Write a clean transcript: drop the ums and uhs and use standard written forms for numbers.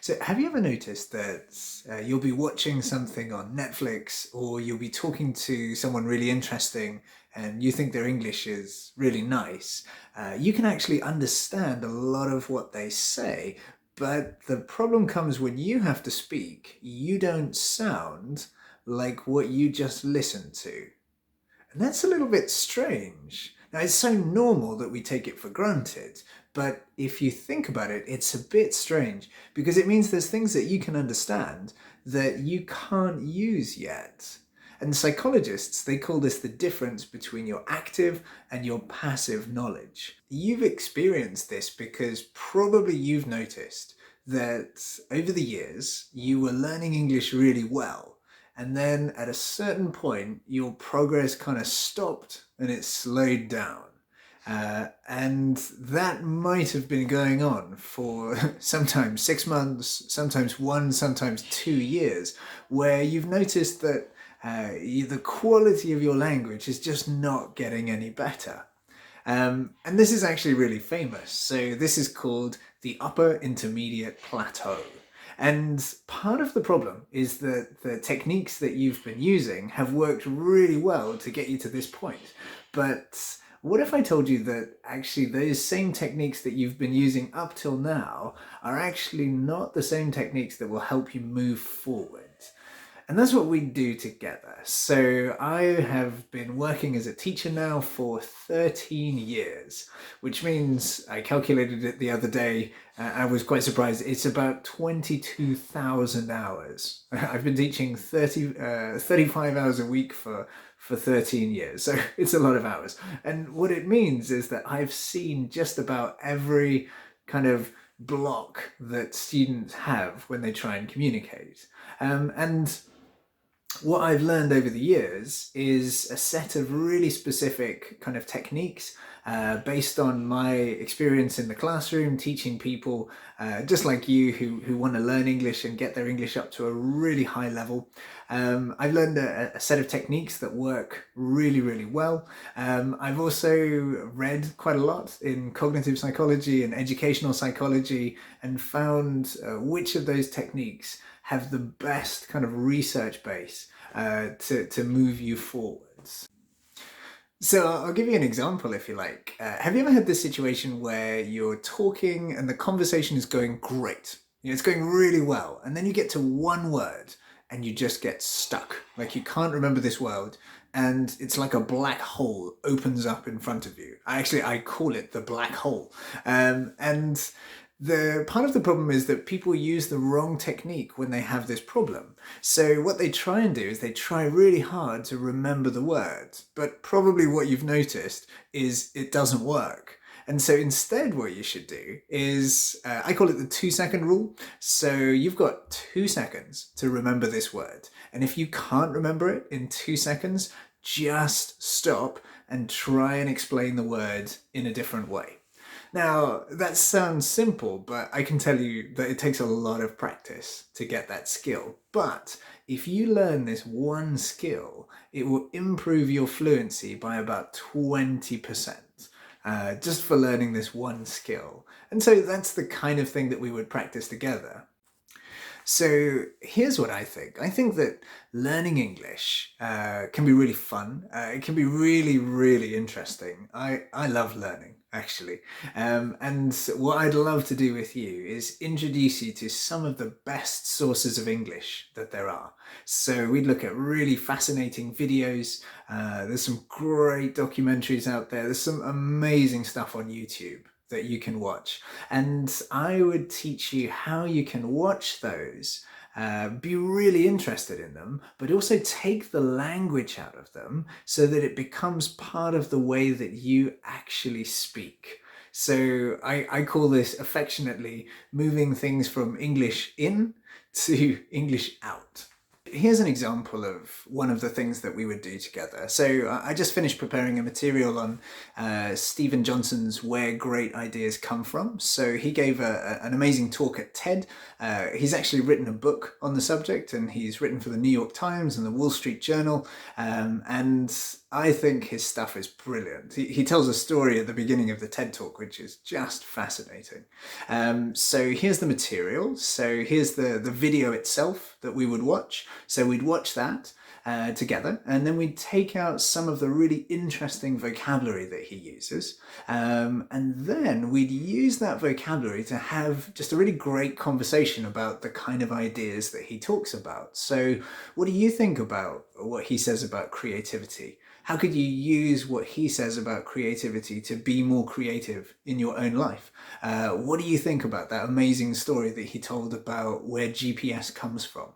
So, have you ever noticed that you'll be watching something on Netflix or you'll be talking to someone really interesting and you think their English is really nice? You can actually understand a lot of what they say, but the problem comes when you have to speak, you don't sound like what you just listened to. And that's a little bit strange. Now, it's so normal that we take it for granted, but if you think about it, it's a bit strange because it means there's things that you can understand that you can't use yet. And psychologists, they call this the difference between your active and your passive knowledge. You've experienced this because probably you've noticed that over the years you were learning English really well, and then at a certain point, your progress kind of stopped and it slowed down. And that might have been going on for sometimes 6 months, sometimes one, sometimes 2 years, where you've noticed that the quality of your language is just not getting any better. And this is actually really famous. So this is called the upper intermediate plateau. And part of the problem is that the techniques that you've been using have worked really well to get you to this point. But what if I told you that actually those same techniques that you've been using up till now are actually not the same techniques that will help you move forward? And that's what we do together. So I have been working as a teacher now for 13 years, which means I calculated it the other day. I was quite surprised. It's about 22,000 hours. I've been teaching 35 hours a week for 13 years. So it's a lot of hours. And what it means is that I've seen just about every kind of block that students have when they try and communicate. And what I've learned over the years is a set of really specific kind of techniques based on my experience in the classroom, teaching people just like you who want to learn English and get their English up to a really high level. I've learned a set of techniques that work really, really well. I've also read quite a lot in cognitive psychology and educational psychology and found which of those techniques have the best kind of research base to move you forwards. So I'll give you an example if you like. Have you ever had this situation where you're talking and the conversation is going great? You know, it's going really well, and then you get to one word and you just get stuck. Like you can't remember this word, and it's like a black hole opens up in front of you. I call it the black hole. And the part of the problem is that people use the wrong technique when they have this problem. So what they try and do is they try really hard to remember the word, but probably what you've noticed is it doesn't work. And so instead what you should do is, I call it the 2-second rule. So you've got 2 seconds to remember this word. And if you can't remember it in 2 seconds, just stop and try and explain the word in a different way. Now, that sounds simple, but I can tell you that it takes a lot of practice to get that skill. But if you learn this one skill, it will improve your fluency by about 20%. Just for learning this one skill. And so that's the kind of thing that we would practice together. So here's what I think. I think that learning English can be really fun. It can be really, really interesting. I love learning, actually. And what I'd love to do with you is introduce you to some of the best sources of English that there are. So we'd look at really fascinating videos. There's some great documentaries out there. There's some amazing stuff on YouTube that you can watch, and I would teach you how you can watch those, be really interested in them, but also take the language out of them so that it becomes part of the way that you actually speak. So I call this affectionately moving things from English in to English out. here's an example of one of the things that we would do together. So I just finished preparing a material on Stephen Johnson's Where Great Ideas Come From. So he gave an amazing talk at TED. He's actually written a book on the subject, and he's written for the New York Times and the Wall Street Journal. And I think his stuff is brilliant. He tells a story at the beginning of the TED Talk, which is just fascinating. So here's the material. So here's the video itself that we would watch. So we'd watch that together, and then we'd take out some of the really interesting vocabulary that he uses. And then we'd use that vocabulary to have just a really great conversation about the kind of ideas that he talks about. So what do you think about what he says about creativity? How could you use what he says about creativity to be more creative in your own life? What do you think about that amazing story that he told about where GPS comes from?